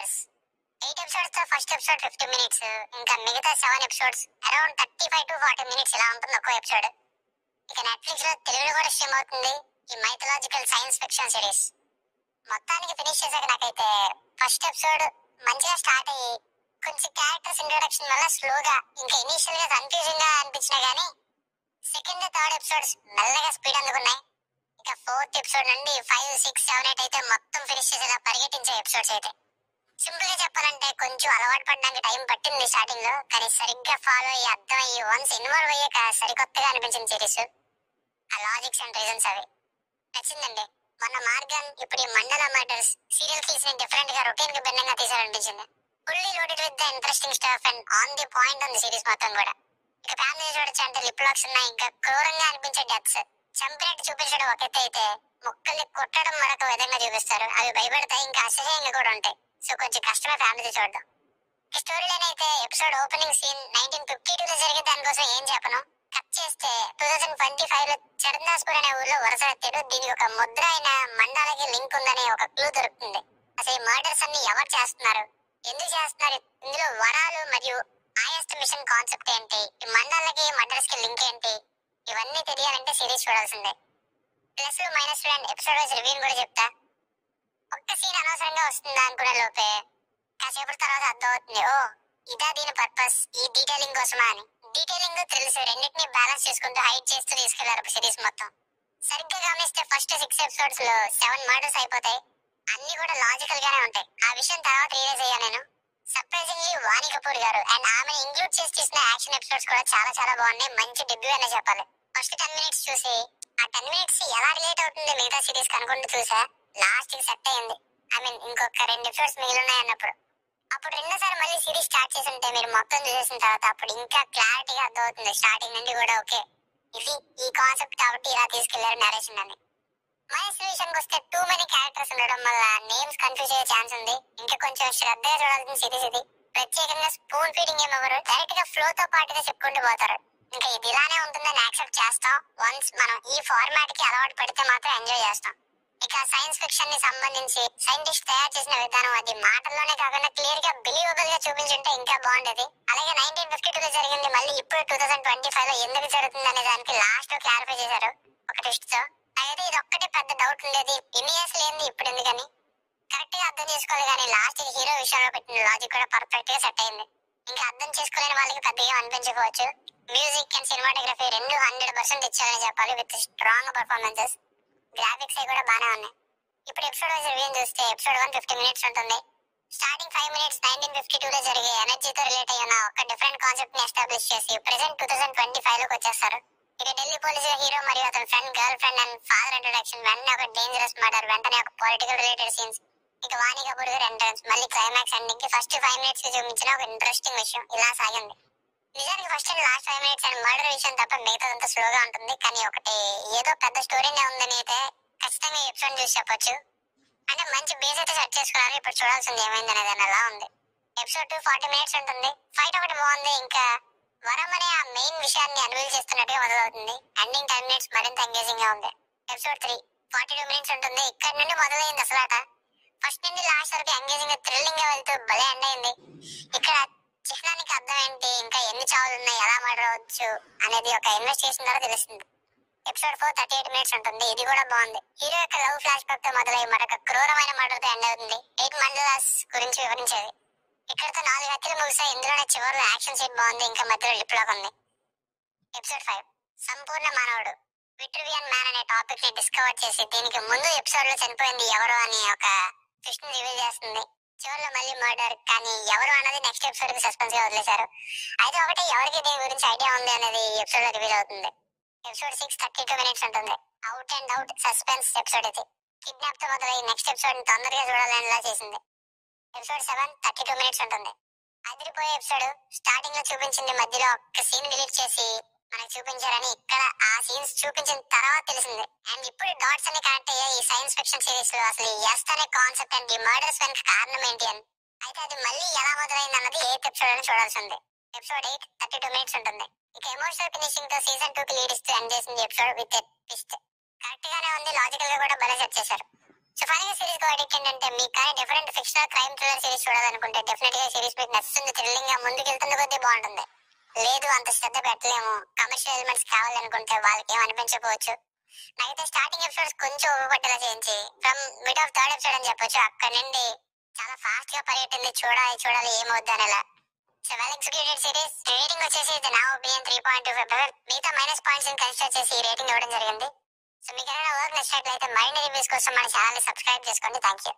Murders. 8 episodes తో first episode 50 minutes, ఇంకా మిగతా 7 ఎపిసోడ్స్ అరౌండ్ 35 to 40 మినిట్స్ ఇలా ఉంటుంది ఒక్కో ఎపిసోడ్. ఇక నెట్ఫ్లిక్స్ లో తెలుగులో కూడా స్ట్రీమ్ అవుతుంది ఈ మైథలాజికల్ సైన్స్ ఫిక్షన్ సిరీస్. మొత్తానికి ఫినిష్ చేశాక నాకైతే ఫస్ట్ ఎపిసోడ్ మంచిగా స్టార్ట్ అయ్యి కొంచెం క్యారెక్టర్స్ ఇంట్రొడక్షన్ వల్ల స్లోగా ఇంకా ఇనీషియల్ గా కన్ఫ్యూజింగ్ గా అనిపించినా గానీ సెకండ్ థర్డ్ ఎపిసోడ్స్ మెల్లగా స్పీడ్ అందుకున్నాయి. ఇక ఫోర్త్ ఎపిసోడ్ నుండి 5, 6, 7, 8 అయితే మొత్తం ఫినిష్ చేసేలా పరిగెట్టించే ఎపిసోడ్స్ అయితే. సింపుల్ గా చెప్పాలంటే కొంచెం అలవాటు పడడానికి టైం పట్టింది స్టార్టింగ్ లో, కానీ సరిగ్గా ఫాలో అయ్యి అర్థం అయ్యి వన్స్ ఇన్వాల్వ్ అయ్యాక సరికొత్తగా అనిపించింది సిరీస్. ఆ లాజిక్స్ అండ్ రీజన్స్ అవి నచ్చిందండి. మొన్న మార్గన్ ఇప్పుడు ఈ మండల మర్డర్స్ సీరియల్ కిల్స్ ని డిఫరెంట్ గా రొటీన్ కి భిన్నంగా తీసారనిపించింది. Fully loaded with the interesting stuff and on the point ఉంది సిరీస్ మొత్తం కూడా. ఇక ఫ్యామిలీ చూడొచ్చు అంటే లిప్ లాక్స్ ఉన్నాయి, ఇంకా క్రూరంగా అనిపించే డెత్స్ చంపినట్టు చూపించడం ఒక ఎత్తు అయితే ముక్కల్ని కొట్టడం మరొక విధంగా చూపిస్తారు. అవి భయపడతాయి, ఇంకా అసహ్యంగా కూడా ఉంటాయి. సో కొంచెం కష్టమే ఫ్యామిలీ చూడడం. స్టోరీ లైన్ అయితే ఎపిసోడ్ ఓపెనింగ్ సీన్ 1952 లో జరిగే దానికోసం ఏం చెప్పను. కట్ చేస్తే 2025 లో చరణ్దాస్పూర్ అనే ఊర్లో వరుస హత్యలు, దీనికి ఒక ముద్ర అయిన మండలకి లింక్ ఉందనే ఒక క్లూ దొరుకుతుంది. అసలు ఈ మర్డర్స్ అన్ని ఎవరు చేస్తున్నారు, ఎందుకు చేస్తున్నారు, ఇందులో వరాలు మరియు హైయెస్ట్ మిషన్ కాన్సెప్ట్ ఏంటి, ఈ మండలకి మర్డర్స్ కి లింక్ ఏంటి, ఇవన్నీ తెలియాలంటే సిరీస్ చూడాల్సిందే. Plus minus and episode wise review కూడా చెప్తా. ఒక్క సీన్ అనవసరంగా వస్తుందా అనుకునే లోపే కాసేపటి తర్వాత అర్థం అవుతుంది, ఓ ఇదా దీని పర్పస్, ఈ డీటెయిలింగ్ కోసమా అని. డీటెయిలింగ్ థ్రిల్స్ రెండింటిని బ్యాలెన్స్ చేసుకుంటూ హైట్ చేస్తూ తీసుకెళ్లారు సిరీస్ మొత్తం. సరిగ్గా గమనిస్తే ఫస్ట్ 6 ఎపిసోడ్స్ లో 7 మర్డర్స్ అయిపోతాయి. అన్ని కూడా లాజికల్ గానే ఉంటాయి. ఆ విషయం తర్వాత రియలైజ్ అయ్యా నేను. సర్ప్రైజింగ్లీ వాణి కపూర్ గారు అండ్ ఆమెను ఇంక్లూడ్ చేసి తీసిన యాక్షన్ ఎపిసోడ్స్ కూడా చాలా చాలా బాగున్నాయి. మంచి డెబ్యూ అనే చెప్పాలి. ఫస్ట్ 10 మినిట్స్ చూసి ఆ 10 మినిట్స్ ఎలా రిలేట్ అవుతుంది మిగతా సిరీస్ కనుకుంటూ చూసా. లాస్ట్ కి సెట్ అయ్యింది. ఐ మీన్ ఇంకొక 2 ఎపిసోడ్స్ మిగిలిన్నాయి అన్నప్పుడు. అప్పుడు రెండోసారి మళ్ళీ సిరీస్ స్టార్ట్ చేసి ఉంటే మీరు మొత్తం చూసేసిన తర్వాత అప్పుడు ఇంకా క్లారిటీగా అర్థమవుతుంది స్టార్టింగ్ నుండి కూడా. ఓకే ఇది ఈ కాన్సెప్ట్ కాబట్టి ఇలా తీసుకెళ్లారు నరేషన్ అని. మైనస్ విషయానికి వస్తే టూ మెనీ క్యారెక్టర్స్ ఉండడం వల్ల నేమ్స్ కన్ఫ్యూజ్ అయ్యే ఛాన్స్ ఉంది. ఇంకా కొంచెం శ్రద్ధగా చూడాల్సిన సిరీస్ ఇది. ప్రత్యేకంగా స్పూన్ ఫీడింగ్ ఏమెవరు డైరెక్ట్ గా ఫ్లో తో పాటుగా చెప్పుకుంటూ పోతారు. ఇంకా ఇది ఇలానే ఉంటుందని యాక్సెప్ట్ చేస్తాం. వన్స్ మనం ఈ ఫార్మాట్ కి అలవాటు పడితే మాత్రం ఎంజాయ్ చేస్తాం. ఇక సైన్స్ ఫిక్షన్ ని సంబంధించి సైంటిస్ట్ తయారు చేసిన విధానం అది మాటల్లోనే కాకుండా క్లియర్ గా బిలీవబుల్ గా చూపించుంటే ఇంకా బాగుండేది. అలాగే 1952 లో జరిగింది మళ్ళీ ఇప్పుడు 2025 లో ఎందుకు జరుగుతుంది అనే దానికి లాస్ట్ లో క్లారిఫై చేశారు ఒక ట్విస్ట్ తో. అయితే ఇది ఒక్కటే పెద్ద డౌట్ ఉండేది, ఇన్ని ఇయర్స్ లేని ఇప్పుడు ఎందుకని. కరెక్ట్ గా అర్థం చేసుకోవాలి కానీ లాస్ట్ హీరో విషయంలో పెట్టిన లాజిక్ కూడా పర్ఫెక్ట్ గా సెట్ అయింది. ఇంకా అర్థం చేసుకోలేని వాళ్ళకి పెద్దగా అనిపించకపోవచ్చు. మ్యూజిక్ అండ్ సినిమాటోగ్రఫీ రెండు 100% ఇచ్చారని చెప్పాలి. విత్ స్ట్రాంగ్ పర్ఫార్మెన్సెస్, గ్రాఫిక్స్ అవి కూడా బానే ఉన్నాయి. ఇప్పుడు ఎపిసోడ్ వైజ్ రివ్యూ చూస్తే ఎపిసోడ్ 1 50 మినిట్స్ ఉంటుంది. స్టార్టింగ్ 5 మినిట్స్ 1952 లో జరిగే ఎనర్జీతో రిలేట్ అయిన ఒక డిఫరెంట్ కాన్సెప్ట్ ని ఎస్టాబ్లిష్ చేసి ప్రెసెంట్ 2025 లోకి వచ్చేస్తారు. ఇక ఢిల్లీ పోలీసు హీరో మరియు అతని friend, girl friend and father introduction, వెంటనే ఒక డేంజరస్ మర్డర్, వెంటనే ఒక పొలిటికల్ రిలేటెడ్ సీన్స్, ఇక వాణి కపూర్ గారి ఎంట్రన్స్, మళ్ళీ క్లైమాక్స్ ఎండింగ్ కి ఫస్ట్ 5 మినిట్స్ కి చూపించిన ఒక ఇంట్రెస్టింగ్ విషయం ఇలా సాగింది. నిజానికి first and last 5 minutes and murder విషయం తప్ప మిగతాదంతా స్లోగా ఉంటుంది. కానీ ఒకటి ఏదో పెద్ద స్టోరీనే ఉందని అయితే ఖచ్చితంగా ఈ ఎపిసోడ్ చూసి చెప్పొచ్చు. అంటే మంచి బేస్ అయితే సెట్ చేసుకున్నారు. ఇప్పుడు చూడాల్సింది ఏమైంది అనేది అలా ఉంది. ఎపిసోడ్ 2 40 మినిట్స్ ఉంటుంది. ఫైట్ ఒకటి బాగుంది. ఇంకా వరం అనే ఆ మెయిన్ విషయాన్ని అన్వీల్ చేస్తున్నట్టుగా మొదలవుతుంది. ఎండింగ్ 10 మినిట్స్ మరింత ఎంగేజింగ్ గా ఉంది. ఎపిసోడ్ 3 42 మినిట్స్ ఉంటుంది. ఇక్కడ నుండి మొదలైంది అసలాట. ఫస్ట్ నుండి లాస్ట్ వరకు ఎంగేజింగ్ గా థ్రిల్లింగ్ గా వెళ్తూ భలే ఎండ్ అయింది. ఇక్కడ చిహ్నానికి అర్థం ఏంటి, ఇంకా ఎన్ని చావులు ఉన్నాయి, ఎలా మర్డర్ అవ్వచ్చు అనేది ఒక ఇన్వెస్టిగేషన్ ద్వారా తెలుస్తుంది. ఎపిసోడ్ 4 38 మినిట్స్ ఉంటుంది. ఇది కూడా బాగుంది. హీరో యొక్క లవ్ ఫ్లాష్ బ్యాక్ తో మొదలై మరొక క్రూరమైన మర్డర్ తో ఎండ్ అవుతుంది. 8 మండలాస్ గురించి వివరించేది. ఇక్కడతో 4 హత్యలు ముగిసాయి. ఇందులోనే చివరిలో యాక్షన్ సీన్ బాగుంది. ఇంకా మధ్యలో లిప్ లాక్ ఉంది. ఎపిసోడ్ 5 సంపూర్ణ మానవుడు, విట్రువియన్ మ్యాన్ అనే టాపిక్ ని డిస్కవర్ చేసి దీనికి ముందు ఎపిసోడ్ లో చనిపోయింది ఎవరు అని ఒక ట్విస్ట్ ని రివీల్ చేస్తుంది. చివరిలో మళ్ళీ మర్డర్, కానీ ఎవరు అన్నది నెక్స్ట్ ఎపిసోడ్ కి సస్పెన్స్ గా వదిలేశారు. అయితే ఒకటి ఎవరికి దీని గురించి ఐడియా ఉంది అనేది ఈ ఎపిసోడ్ లో రివీల్ అవుతుంది. ఎపిసోడ్ 6 32 మినిట్స్ ఉంటుంది. Out and out suspense episode ఇది. కిడ్నాప్ తో మొదలై నెక్స్ట్ ఎపిసోడ్ తొందరగా చూడాలనేలా చేసింది. ఎపిసోడ్ 7 32 మినిట్స్ ఉంటుంది. అదిరిపోయే ఎపిసోడ్. స్టార్టింగ్ లో చూపించింది మధ్యలో ఒక సీన్ డిలీట్ చేసి మనకు చూపించారని ఇక్కడ ఆ సీన్స్ చూపించిన తర్వాత తెలిసింది. అండ్ ఇప్పుడు డాట్స్ అన్ని కనెక్ట్ అయ్యాయి ఈ సైన్స్ ఫిక్షన్ సిరీస్ లో. అసలు ఎస్ట్ అనే కాన్సెప్ట్ అండ్ ఈ మర్డర్స్ వెనక కారణం ఏంటి అని. అయితే అది మళ్ళీ ఎలా మొదలైంది అన్నది 8th ఎపిసోడ్ అని చూడాల్సి ఉంది. ఎపిసోడ్ 8 32 మినిట్స్ ఉంటుంది. ఇక ఎమోషనల్ ఫినిషింగ్ తో సీజన్ 2 కి లీడ్ ఇస్తూ ఎండ్ చేసింది ఎపిసోడ్ విత్ ట్విస్ట్. కరెక్ట్ గానే ఉంది. లాజికల్ గా కూడా భలే సెట్ చేశారు. సో ఫైనల్ గా సిరీస్ అడిక్ట్ ఏంటంటే మీకు కానీ different fictional crime thriller series చూడాలనుకుంటే డెఫినెట్ గా సిరీస్ మీకు నచ్చుతుంది, థ్రిల్లింగ్ గా ముందుకు వెళ్తుంది కొద్దీ బాగుంటుంది. లేదు అంత శ్రద్ధ పెట్టలేము, కమర్షియల్ ఎలిమెంట్స్ కావాలనుకుంటే వాళ్ళకి ఏం అనిపించకపోవచ్చు. నాకైతే స్టార్టింగ్ ఎపిసోడ్స్ కొంచెం ఓవర్పట్టేలా చేయించి from mid of third episode అని చెప్పొచ్చు, అక్కడ నుండి చాలా ఫాస్ట్ గా పరిగెట్టింది చూడాలి ఏమవుద్ది అనేలా. So well executed series. Rating వచ్చేసి ఇది నా ఒపీనియన్ 3.25. మిగతా మైనస్ పాయింట్స్ కన్సిడర్ చేసి రేటింగ్ ఇవ్వడం జరిగింది. సో మీకు ఏదైనా వర్క్ నచ్చినట్లయితే మరిన్ని రివ్యూస్ కోసం మన ఛానల్ ని సబ్స్క్రైబ్ చేసుకోండి. Thank you.